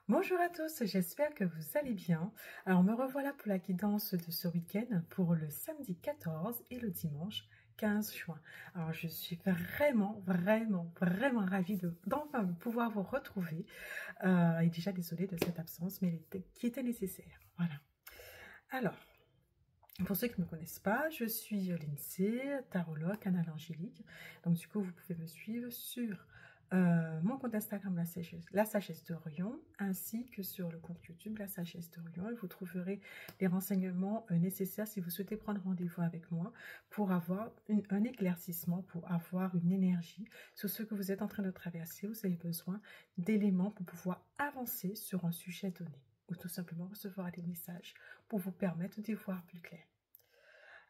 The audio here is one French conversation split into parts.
Bonjour à tous, j'espère que vous allez bien. Alors me revoilà pour la guidance de ce week-end pour le samedi 14 et le dimanche 15 juin. Alors je suis vraiment ravie d'enfin pouvoir vous retrouver. Et déjà désolée de cette absence, mais qui était nécessaire. Voilà. Alors, pour ceux qui ne me connaissent pas, je suis Lindsay, tarologue, canal angélique. Donc du coup, vous pouvez me suivre sur mon compte Instagram, la Sagesse d'Orion, ainsi que sur le compte YouTube, la Sagesse d'Orion. Et vous trouverez les renseignements nécessaires si vous souhaitez prendre rendez-vous avec moi pour avoir un éclaircissement, pour avoir une énergie sur ce que vous êtes en train de traverser. Vous avez besoin d'éléments pour pouvoir avancer sur un sujet donné, ou tout simplement recevoir des messages pour vous permettre d'y voir plus clair.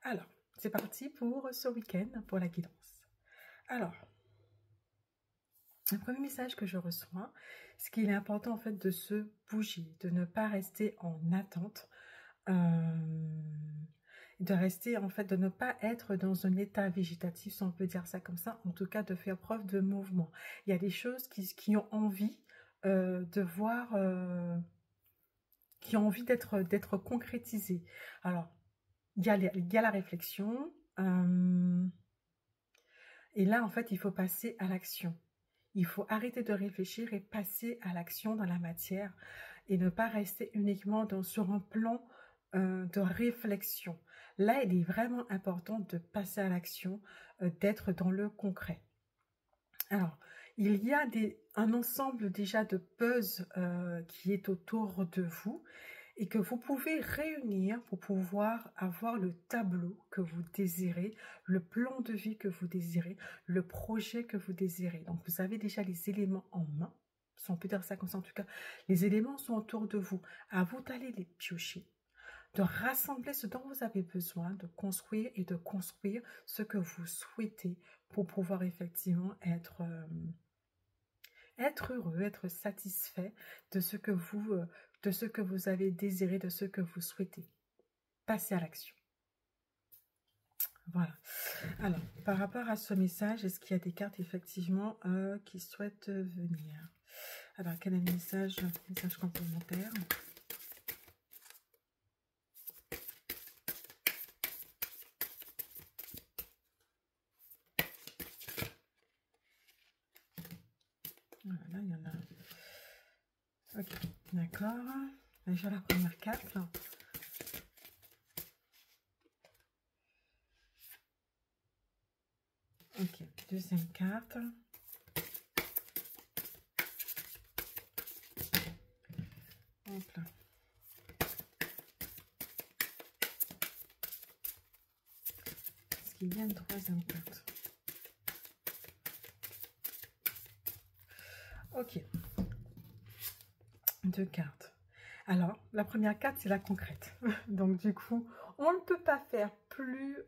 Alors, c'est parti pour ce week-end, pour la guidance. Alors, le premier message que je reçois, c'est qu'il est important en fait de se bouger, de ne pas rester en attente, de rester en fait, de ne pas être dans un état végétatif, si on peut dire ça comme ça, en tout cas de faire preuve de mouvement. Il y a des choses qui ont envie de voir, qui ont envie d'être concrétisées. Alors, il y a la réflexion, et là en fait il faut passer à l'action. Il faut arrêter de réfléchir et passer à l'action dans la matière et ne pas rester uniquement sur un plan de réflexion. Là, il est vraiment important de passer à l'action, d'être dans le concret. Alors, il y a un ensemble déjà de buzz qui est autour de vous et que vous pouvez réunir pour pouvoir avoir le tableau que vous désirez, le plan de vie que vous désirez, le projet que vous désirez. Donc, vous avez déjà les éléments en main, si on peut dire ça comme ça en tout cas. Les éléments sont autour de vous. À vous d'aller les piocher, de rassembler ce dont vous avez besoin, de construire et de construire ce que vous souhaitez pour pouvoir effectivement être heureux, être satisfait de ce que vous avez désiré, de ce que vous souhaitez. Passez à l'action. Voilà. Alors, par rapport à ce message, est-ce qu'il y a des cartes effectivement qui souhaitent venir? Alors, quel est le message complémentaire? Voilà, là, il y en a. Ok, d'accord. Déjà la première carte, là. Ok, deuxième carte. Hop là. Est-ce qu'il y a une troisième carte? Ok. Deux cartes. Alors, la première carte, c'est la concrète. Donc, du coup, on ne peut pas faire plus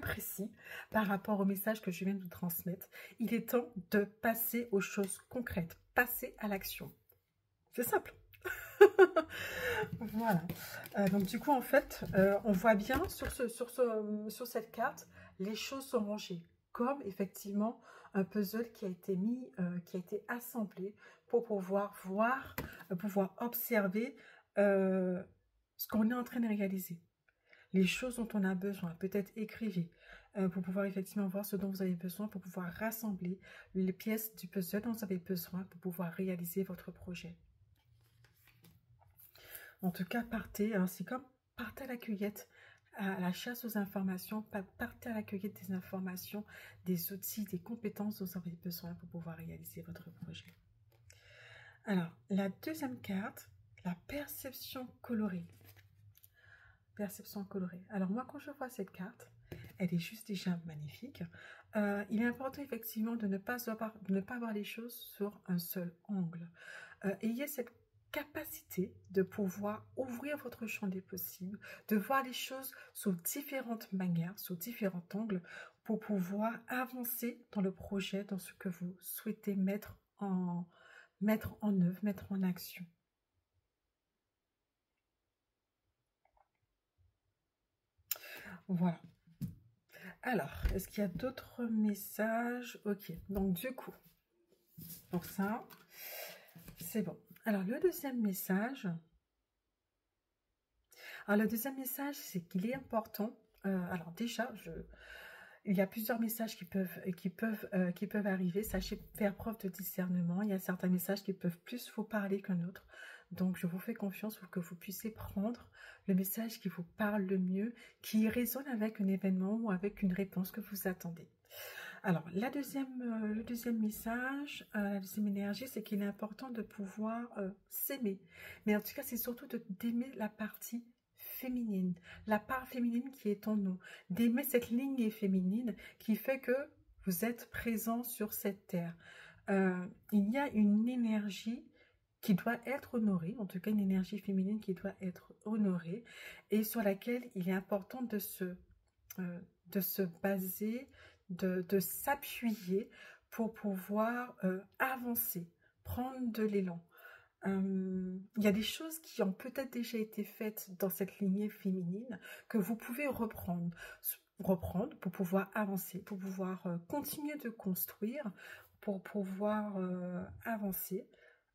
précis par rapport au message que je viens de vous transmettre. Il est temps de passer aux choses concrètes, passer à l'action. C'est simple. Voilà. Donc, du coup, en fait, on voit bien sur cette carte, les choses sont rangées. Comme, effectivement, un puzzle qui a été mis, qui a été assemblé pour pouvoir voir, pouvoir observer ce qu'on est en train de réaliser. Les choses dont on a besoin, peut-être écrivez, pour pouvoir effectivement voir ce dont vous avez besoin, pour pouvoir rassembler les pièces du puzzle dont vous avez besoin pour pouvoir réaliser votre projet. En tout cas, partez, hein, c'est comme partez à la cueillette, à la chasse aux informations, partez à la cueillette des informations, des outils, des compétences dont vous avez besoin pour pouvoir réaliser votre projet. Alors, la deuxième carte, la perception colorée. Perception colorée. Alors moi, quand je vois cette carte, elle est juste déjà magnifique. Il est important effectivement de ne pas voir les choses sur un seul angle. Ayez cette capacité de pouvoir ouvrir votre champ des possibles, de voir les choses sous différentes manières, sous différents angles, pour pouvoir avancer dans le projet, dans ce que vous souhaitez mettre en œuvre, mettre en action. Voilà. Alors, est-ce qu'il y a d'autres messages? Ok, donc du coup, pour ça, c'est bon. Alors, le deuxième message, c'est qu'il est important. Alors déjà, il y a plusieurs messages qui peuvent arriver. Sachez faire preuve de discernement. Il y a certains messages qui peuvent plus vous parler qu'un autre. Donc, je vous fais confiance pour que vous puissiez prendre le message qui vous parle le mieux, qui résonne avec un événement ou avec une réponse que vous attendez. Alors, le deuxième message, la deuxième énergie, c'est qu'il est important de pouvoir s'aimer. Mais en tout cas, c'est surtout d'aimer la partie féminine, la part féminine qui est en nous, d'aimer cette lignée féminine qui fait que vous êtes présent sur cette terre. Il y a une énergie qui doit être honorée, en tout cas une énergie féminine qui doit être honorée et sur laquelle il est important de se baser, de s'appuyer pour pouvoir avancer, prendre de l'élan. Il y a des choses qui ont peut-être déjà été faites dans cette lignée féminine que vous pouvez reprendre pour pouvoir avancer, pour pouvoir continuer de construire, pour pouvoir avancer.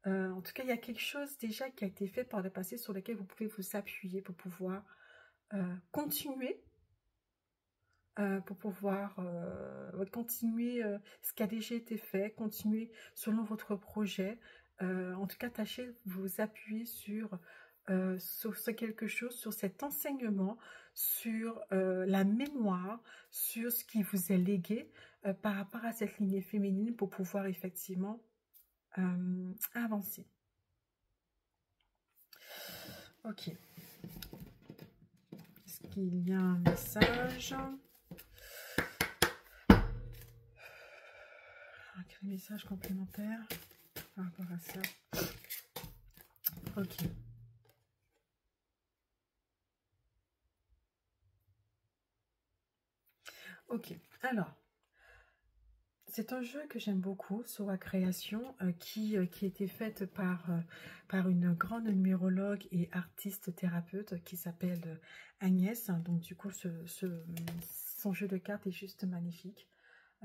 En tout cas, il y a quelque chose déjà qui a été fait par le passé sur lequel vous pouvez vous appuyer pour pouvoir continuer continuer ce qui a déjà été fait, continuer selon votre projet. En tout cas, tâchez de vous appuyer sur ce quelque chose, sur cet enseignement, sur la mémoire, sur ce qui vous est légué par rapport à cette lignée féminine pour pouvoir effectivement avancer. Ok. Est-ce qu'il y a un message ? Quel message complémentaire par rapport à ça? Ok. Ok, alors, c'est un jeu que j'aime beaucoup sur la création qui a été faite par une grande numérologue et artiste thérapeute qui s'appelle Agnès. Donc du coup, son jeu de cartes est juste magnifique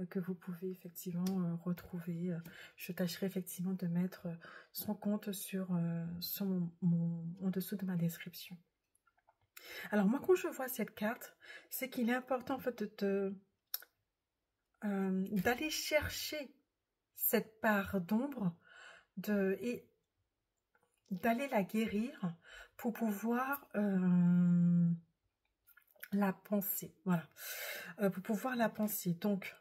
que vous pouvez effectivement retrouver. Je tâcherai effectivement de mettre son compte en dessous de ma description. Alors moi, quand je vois cette carte, c'est qu'il est important en fait d'aller chercher cette part d'ombre et d'aller la guérir pour pouvoir la penser. Voilà, pour pouvoir la penser. Donc,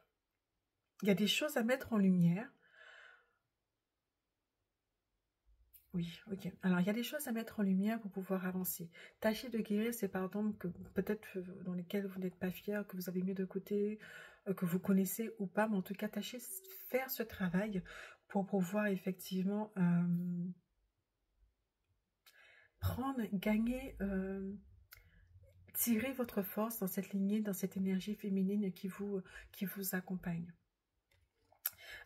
il y a des choses à mettre en lumière. Oui, ok. Alors, il y a des choses à mettre en lumière pour pouvoir avancer. Tâchez de guérir ces parts d'ombre que peut-être dans lesquelles vous n'êtes pas fier, que vous avez mis de côté, que vous connaissez ou pas. Mais en tout cas, tâchez de faire ce travail pour pouvoir effectivement tirer votre force dans cette lignée, dans cette énergie féminine qui vous accompagne.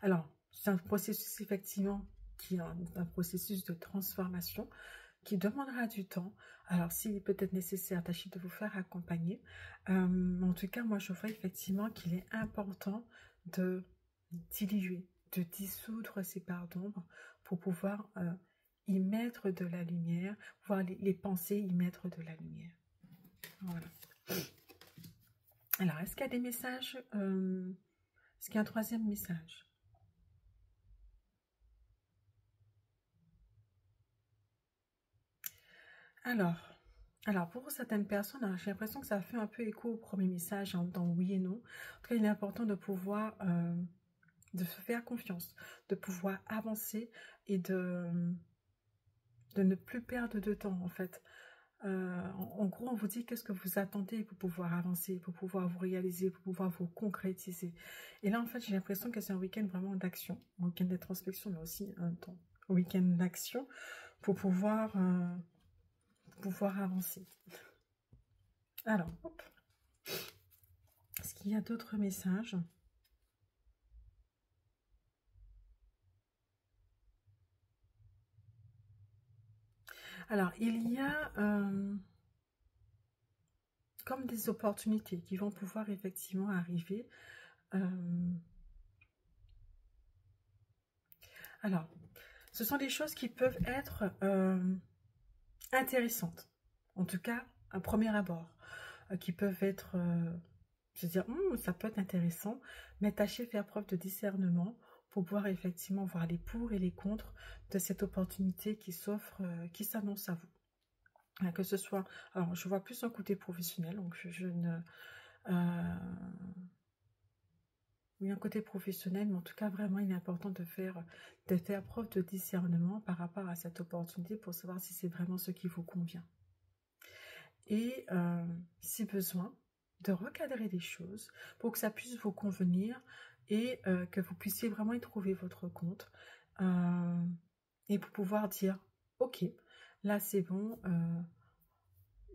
Alors, c'est un processus effectivement qui est un processus de transformation qui demandera du temps. Alors, s'il est peut-être nécessaire, tâchez de vous faire accompagner. En tout cas, moi, je vois effectivement qu'il est important de diluer, de dissoudre ces parts d'ombre pour pouvoir y mettre de la lumière, voir les pensées y mettre de la lumière. Voilà. Alors, est-ce qu'il y a des messages est-ce qu'il y a un troisième message? Alors pour certaines personnes, j'ai l'impression que ça fait un peu écho au premier message dans oui et non. En tout cas, il est important de pouvoir de se faire confiance, de pouvoir avancer et de ne plus perdre de temps en fait. En gros, on vous dit qu'est-ce que vous attendez pour pouvoir avancer, pour pouvoir vous réaliser, pour pouvoir vous concrétiser. Et là, en fait, j'ai l'impression que c'est un week-end vraiment d'action, un week-end d'introspection, mais aussi un week-end d'action pour pouvoir avancer. Alors, hop. Est-ce qu'il y a d'autres messages? Alors, il y a comme des opportunités qui vont pouvoir effectivement arriver. Alors, Ce sont des choses qui peuvent être intéressantes. En tout cas, à premier abord. Qui peuvent être, je veux dire, ça peut être intéressant. Mais tâchez de faire preuve de discernement pour pouvoir effectivement voir les pour et les contre de cette opportunité qui s'offre, qui s'annonce à vous. Que ce soit, alors je vois plus un côté professionnel, donc je ne... oui, un côté professionnel, mais en tout cas, vraiment, il est important de faire preuve de discernement par rapport à cette opportunité pour savoir si c'est vraiment ce qui vous convient. Et si besoin, de recadrer des choses pour que ça puisse vous convenir et que vous puissiez vraiment y trouver votre compte et pour pouvoir dire, ok, là c'est bon,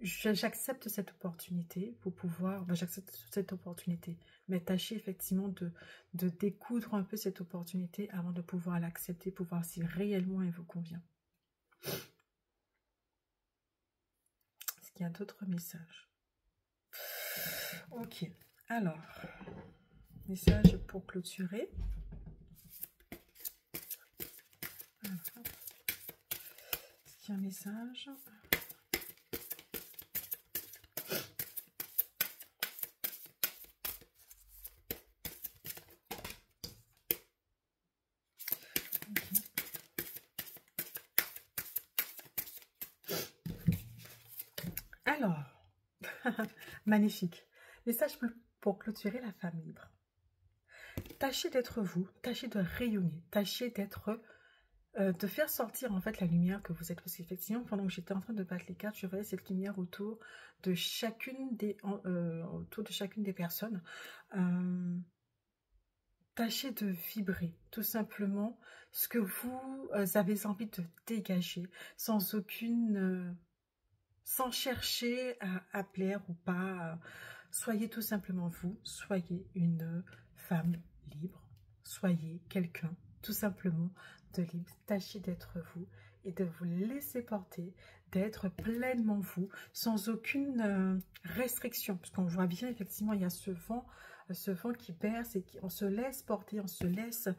j'accepte cette opportunité pour pouvoir, j'accepte cette opportunité, mais tâchez effectivement de découdre un peu cette opportunité avant de pouvoir l'accepter, pour voir si réellement elle vous convient. Est-ce qu'il y a d'autres messages? Ok, alors, message pour clôturer. Est-ce qu'il y a un message? Alors, magnifique. Message pour clôturer la femme libre. Tâchez d'être vous, tâchez de rayonner, tâchez d'être, de faire sortir en fait la lumière que vous êtes. Parce qu'effectivement, pendant que j'étais en train de battre les cartes, je voyais cette lumière autour de chacune des personnes. Tâchez de vibrer, tout simplement, ce que vous avez envie de dégager, sans aucune... sans chercher à plaire ou pas. Soyez tout simplement vous, soyez une femme libre, soyez quelqu'un tout simplement de libre. Tâchez d'être vous et de vous laisser porter, d'être pleinement vous, sans aucune restriction. Parce qu'on voit bien, effectivement, il y a ce vent qui berce et on se laisse porter, on se laisse,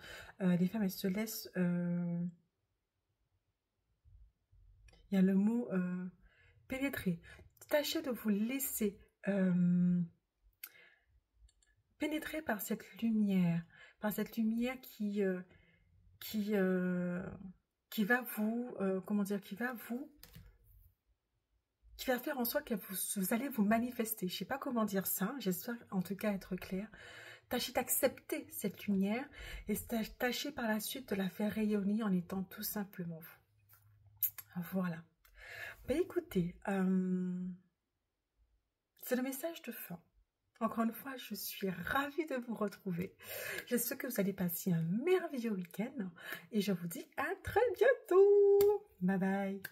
les femmes, elles se laissent, il y a le mot pénétrer. Tâchez de vous laisser pénétrer par cette lumière qui va vous, comment dire, qui va faire en sorte que vous allez vous manifester. Je ne sais pas comment dire ça, j'espère en tout cas être clair. Tâchez d'accepter cette lumière et tâchez par la suite de la faire rayonner en étant tout simplement vous. Voilà. Ben écoutez, c'est le message de fin. Encore une fois, je suis ravie de vous retrouver. J'espère que vous allez passer un merveilleux week-end et je vous dis à très bientôt. Bye bye.